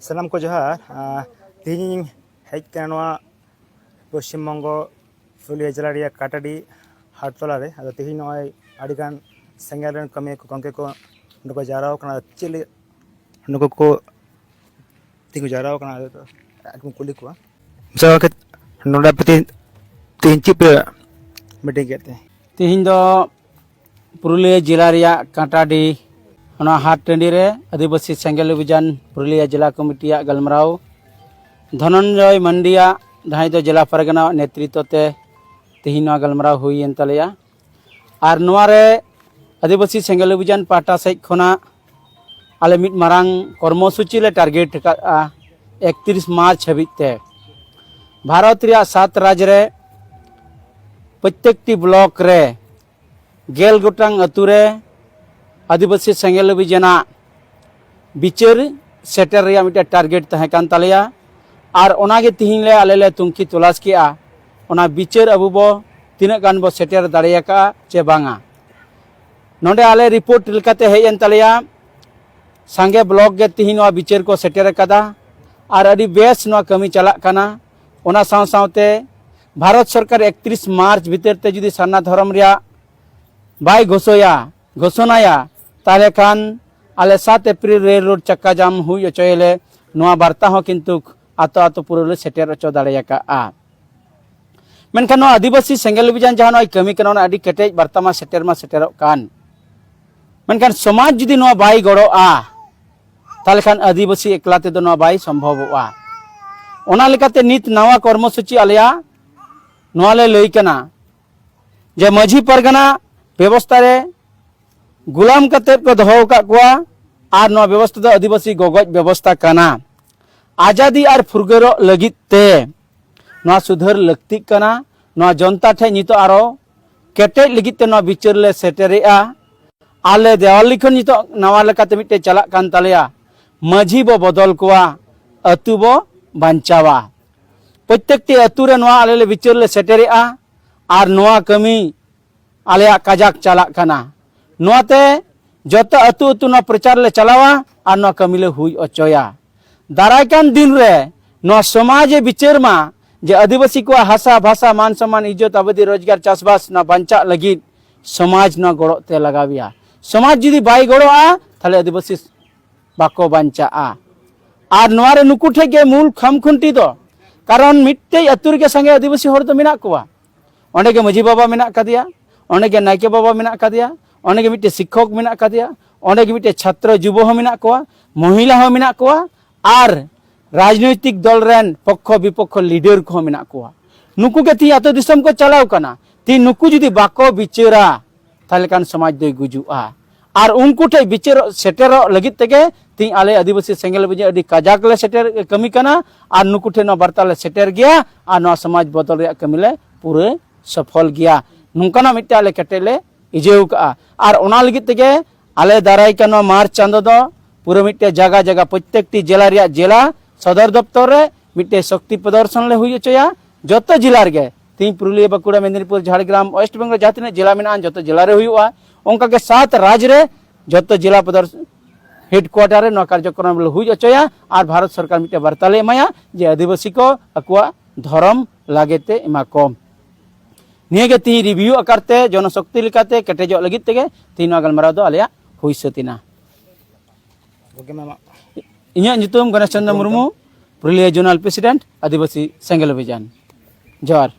सानाम को जोहार तीन हेज पश्चिम बंग पुरुलिया जिला रे काटाडी हाटतला रे तीन नॉय सेंगल कमी गंके को नुको जारा चिली नुको को तीन जारा कुली को तीन चिप मीटिंग कहते हैं तीन दो पुरुलिया जिला रे काटाडी हाट टंडी रे आदिवासी सेंगल अभियान पुरुलिया जिला कमिटी गलमराव धनंजय मंडिया जहाँ दो जिला परगना नेतृत्व ते तीन गलमराव हुईन तलेया और नोरे आदिवासी सेंगल अभियान पाटा सहित खना आले मिट मारांग कर्मसूची ले टारगेट का 31 मार्च हबीते भारत रे 7 राज्य रे प्रत्येक ब्लॉक रे गेल गोटांग अतु रे आदिवासी सेंगल अभियान बिचार सेटर रे मिटे टारगेट तहे कान तलेया और ओनागे तिहिन ले आले ले तुंखी तलाश किया ओना बिचार अबु बो तिना गान बो सेटर दाड़ेयाका चे बांगा नोंडे आले रिपोर्ट लेकाते हेयन तलेया सांगे ब्लॉक गे तिहिन वा बिचार को सेटर कदा और अडी बेस नो कमी चला काना ओना साव सावते भारत सरकार 31 मार्च भीतर ते जुदी सारना धर्म रिया बाय घोषणाया ताले खान आले 7 अप्रैल रेल रोड चक्का जाम हुई अचोयले नोआ वार्ता हो किंतु आतो आतो पुरुले सेटर अचो दाड़ेयाका मेनखान आदिवासी सेंगल अभियान जहां नोय कमी कना अडी केटेज वार्ता मा सेटर कान मेनखान समाज जुदी नोआ बाय गड़ो ताले खान आदिवासी एकला ते दो नोआ बाय संभववा ओना लेकाते नित नवा कर्मसूची आलेया नोआ ले लई कना जे माझी परगना व्यवस्था रे गुलाम कते को दहो का कुआ और नोआ व्यवस्था दो आदिवासी गगज व्यवस्था काना आजादी और फुरगरो लगित ते नोआ सुधर लगती काना नोआ जनता ठे नितो आरो केटे लगित ते नोआ बिचार ले सेटेरेआ आले देवाली खन नितो नवा लेकाते मिटे चला कान तालेया माझी बो बदल कुआ अतु बो बांचावा प्रत्येक टी अतु रे नोआ आले ले बिचार ले सेटेरेआ और नोआ कमी आलेया काजाक चला काना नोते जत अतु अतु ना प्रचार ले चलावा और ना कमिले हुई अचोया दारायकान दिन रे नो समाज बिचार मा जे आदिवासी को हासा भाषा मान सम्मान इज्जत अवधि रोजगार चाषबास ना बंचा लगी समाज ना गड़ो ते लगाविया समाज जुदी बाई गड़ोआ थाले आदिवासी बाको बंचा और नोरे नुकु ठे गे मूल खमखुंटी दो कारण मिट्टे अतुर के संगे आदिवासी हर तो मिना कोआ ओंडे के माझी बाबा मिना कदिया ओंडे के नायके बाबा मिना कदिया ओंडे के मिट्टे शिक्षक मिना कदिया ओंडे के मिट्टे छात्र युवा हो मिना कोआ महिला हो मिना कोआ और राजनीतिक दल रेन पक्ष विपक्ष लीडर को मिना कोआ नुकु के ती आतो दिसम को चलाव कना ती नुकु जुदी बाको बिचारा ताले कान समाज दो गुजुआ और उनको ठे बिचार सेटर लगित तेगे ती आले आदिवासी सेंगल बजे अडी काजाक ले सेटर कमी कना और नुकु ठे नो वार्ता ले सेटर गया और नो समाज बदल रे कमी ले पूरे सफल गया नुकना मिट्टे आले कटेले इजेउ का और ओना लगित तेगे आले दाराय कनो मार्च चांदो दो पूरे मिट्टे जगह जगह प्रत्येक टी जिला रे जिला सदर दफ्तर रे मिट्टे शक्ति प्रदर्शन ले हुई चया जतो जिला रे तीन पुरुलिया बाकुड़ा मेदिनीपुर झाड़ग्राम वेस्ट बेंगल जहाँ तीन जिला में जो जिला रे हुआ उनका के 7 राज्य रे जो जिला प्रदर्शन हेडक्वार्टर रे कार्यक्रम हुई चया और भारत सरकार मिट्टे वार्ता ले एमाया जे आदिवासी को अकुआ धर्म लागेते एमा कम निये ती रिव्यू आकारते जनशक्ति लेकाते केटेजो लगित तेगे तीन गलमाराव दो आलेया हुई सतिना इन्या नितुम गणेश चंद्र मुर्मू पुरुलिया जोनल प्रेसिडेंट आदिवासी सेंगल अभियान जोहार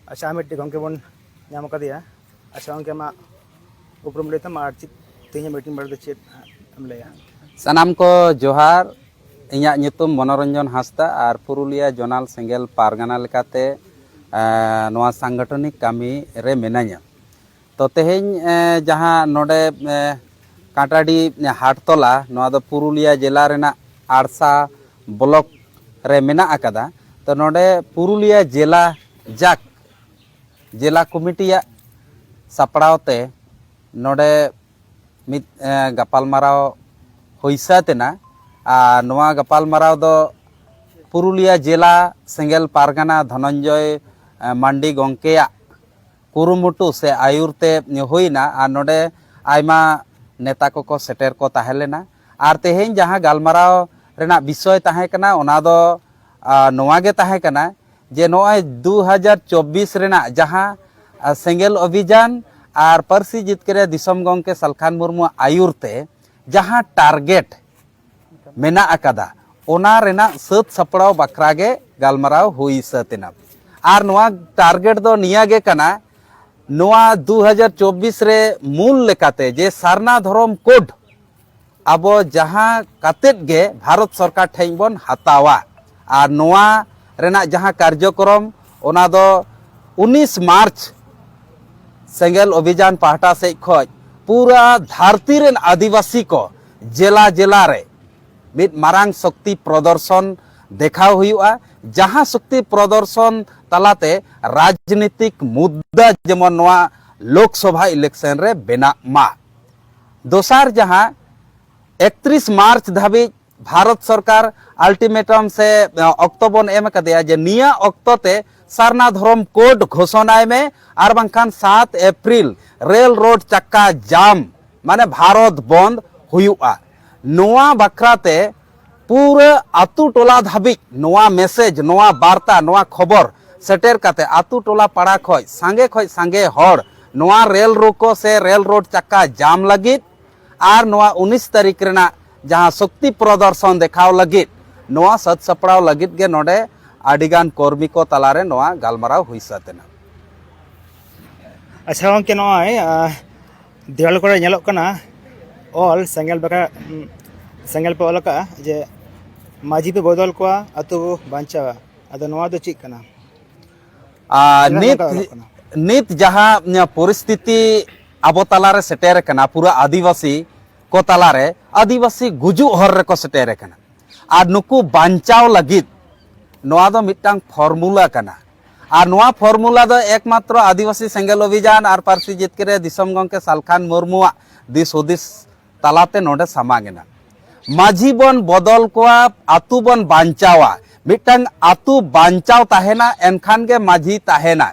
अच्छा मिट्टी गंके बन नाम कदिया अच्छा गंके मा उपरम लेता मा तीन मीटिंग बड़ चेत हम लेया सानाम को जोहार इन्या नितुम मनोरंजन हासदा और पुरुलिया जोनल सेंगल पारगाना लेकाते नोआ सांगठनिक कामी रे मेनाया तो तेहेन जहाँ नोडे काटाडी हाटतला नोआ दो पुरुलिया जिला रेना आड़सा ब्लॉक रे मेना अकादा तो नोडे पुरुलिया जिला जाक जिला कमिटिया सापड़ावते नोडे मित गपालमाराव होइसा तेना आ नोआ गपालमाराव दो पुरुलिया जिला सेंगल पारगाना धनंजय मंडी गंकेया कुरुमुटु से आयुरते होइना आ नोडे आयमा नेता को सेटर को ताहेलेना आर तेहें जहाँ गालमाराव रेना विषय ताहे कना ओना दो नोआ गे ताहे कना जे नोय 2024 रेना जहाँ सेंगेल अभियान और पार्सी जितकरे दिसम गंके सलखान मुर्मू आयुरते जहाँ टारगेट मेना अकादा ओना रेना सत सपड़ाव बखरागे गालमाराव हुई सतेना और नोआ टारगेट दो निया गे कना नोआ 2024 रे मूल लेकाते जे सारना धर्म कोड अब जहाँ कातेत गे भारत सरकार ठेन बन हतावा और नोआ रेना जहाँ कार्यक्रम ओना दो 19 मार्च सेंगेल अभियान पाहटा से खोज पूरा धरती रेन आदिवासी को जिला जिला रे मित मारांग शक्ति प्रदर्शन देखा हुआ जहाँ शक्ति प्रदर्शन तलाते राजनीतिक मुद्दा जेमन नोआ लोकसभा इलेक्शन रे बेना मा दोसार जहाँ 31 मार्च धाबी भारत सरकार अल्टीमेटम से अक्टोबर एम कदिया जे निया अक्टोते सारना धर्म कोड घोषणा में और बांखान 7 अप्रैल रेल रोड चक्का जाम माने भारत बंद हुआ नोआ बखराते पूरे आतु टोला धाबी नोआ मैसेज नोआ वार्ता नोआ खबर सेटेर काते आतु टोला पाड़ा खोज सांगे हर नोआ रेल रोको से रेल रोड चक्का जाम लगित और नोआ 19 तारीख रेना जहाँ शक्ति प्रदर्शन देखाव लगित नोआ सत सपड़ाव लगित गे नोडे आडिगान कर्मी को तलारे नोआ गालमाराव हुई सतेना। अच्छा गंके नोय देवाल कोरे नेलोक कना ऑल सेंगेल बका सेंगेल पे ऑल का जे माझी पे बदल को अतु बांचा अदो नोआ दो चिक कना नित जहाँ परिस्थिति अब तलारे सेटेर कना पूरा आदिवासी को तलारे आदिवासी गुजु हर को सेटेर कना और नुकु बांचाव लगित नोआ दो मिटांग फॉर्मूला कना और नोआ फॉर्मूला दो एकमात्र आदिवासी सेंगेल अभियान और पार्सी जितकरे दिसम गंके सालखान मुर्मुआ दिस हुदिस तलाते नोडे सामांगेना माझी बन बदल को आतु बन बांचावा मिटांग आतु बांचाव ताहेना एनखान के माझी ताहेना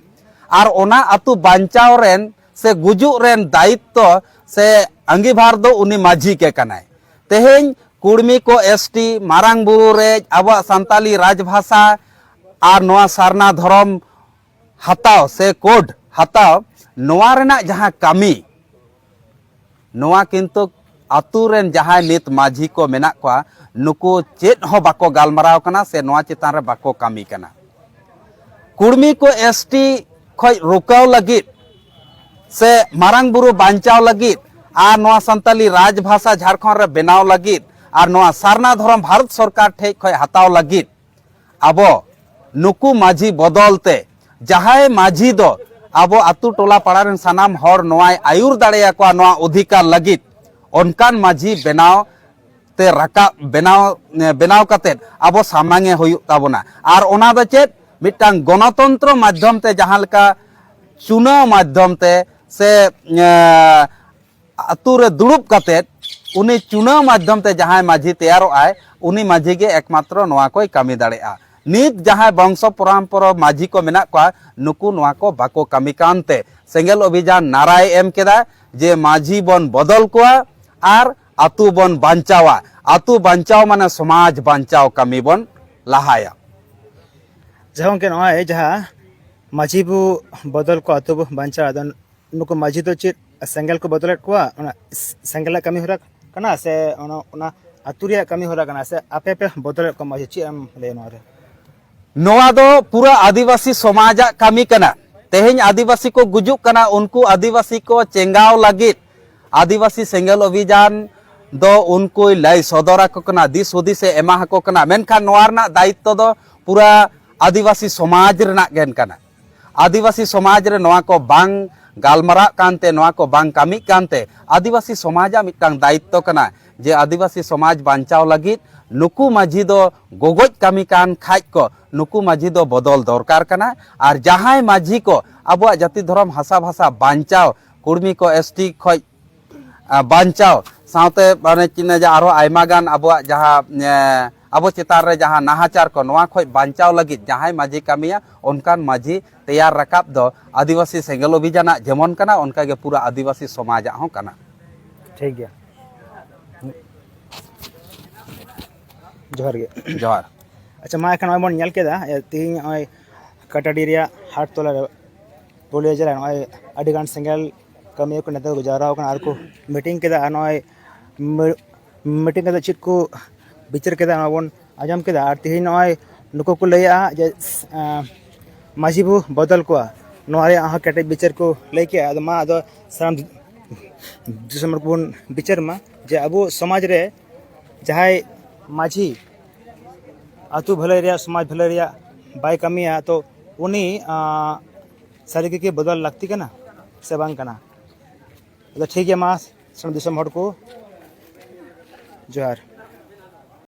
और ओना आतु बांचाव रेन से गुजु रेन दायित्व से अंगीभार दो उनी माझी के कनाय तेहें कुड़मी को एसटी मारांग बुरु रे अब संताली राजभाषा और नोआ सारना धर्म हताव से कोड हताव नोआ रेना जहाँ कामी नोआ किंतु आतु रेन जहाँ नित माझी को मेना को नुकु चेत हो बाको गालमाराव कना से नोआ चितान रे बाको कामी कना कुड़मी को एसटी खोज रुकाव लगित से मारांग बुरु बांचाव लगित और नोआ संताली राजभाषा झारखंड रे बनाव लगित और नोआ सारना धर्म भारत सरकार ठे खोज हताव लगित अब नुकु माझी बदलते जहाँ माझी दो अब आतु टोला पाड़ा रेन सानाम हर नोआ आयुर दाड़ेया को नोआ अधिकार लगित उनकान माझी बनाव ते रका बनाव कते अब सामांगे हुयुग ताबोना और ओना दो चेत मिटांग गणतंत्र माध्यम ते जहाँ लेका चुनाव माध्यम ते से आतु रे दुड़ुब कते उनी चुनाव माध्यम ते जहाँ माझी तैयारो आए उनी माझी के एकमात्र नोआ कोई कामी दाड़ेया नित जहाँ वंश परम्परा माझी को मेना को नुकु नोआ को बाको कामी कानते सेंगेल अभियान नाराय एम केदा जे माझी बन बदल को और आतु बन बांचावा आतु बांचाव माने समाज बांचाव कामी बन लहाया जहाँ के नोय जहाँ माझी बु बदल को आतु बु बांचा अदन नुकु माझी तो चित सेंगेल को बदल को सेंगेल कमी हो कना से ओना आतु रे कमी हो कना से आपे पे बदल को माझी ची एम ले नोरे नोआ दो पूरा आदिवासी समाज कामी कना तेहें आदिवासी को गुजुक कना उनको आदिवासी को चेंगाव लगित आदिवासी सेंगेल अभियान दो उनको लय सदरा को कना दिस हुदी से एमा को कना मेनखान नोआ रना दायित्व दो पूरा आदिवासी समाज रना गेन कना आदिवासी समाज रे नोआ को बांग गालमारा कानते नोआ को बांग कामी कानते आदिवासी समाज मिटांग दायित्व कना जे आदिवासी समाज बांचाव लगित नुकु माझी दो गोगोज कामी कान खाज को नुकु माझी दो बदल दरकार कना और जहाँ माझी को अब जाति धर्म हासा भाषा बांचाव कुड़मी को एसटी खोज बांचाव साउते माने चिन्ह जा आरो आयमा गान अब जहाँ अब चितार रे जहाँ नाहाचार को नोआ खोज बांचाव लगित जहाँ माझी कामिया उनकान माझी तैयार रकाब दो आदिवासी सेंगेल अभियान जेमन कना उनका के पूरा आदिवासी समाज हो कना ठीक गया। जोहार गे जोहार अच्छा मा एखन बन नेल केदा तीन काटाडी रिया हाट तोला पुरुलिया जिला नय अडिगान सेंगेल कमी को नेता को जारा आर को मीटिंग केदा नय मीटिंग केदा चित को विचार केदा बन आजम केदा और तीन नय नुको को लैया जे माझी बु बदल को नोरे आहा केटे विचार को लेके अद मा अद साम दिसंबर को विचार मा जे अबो समाज रे जहाय माझी आतु भले रिया समाज भले रिया बाय कमिया तो उनी सारी के बदल लगती कना से बांग कना तो ठीक है मा सम दिसंबर को जोहार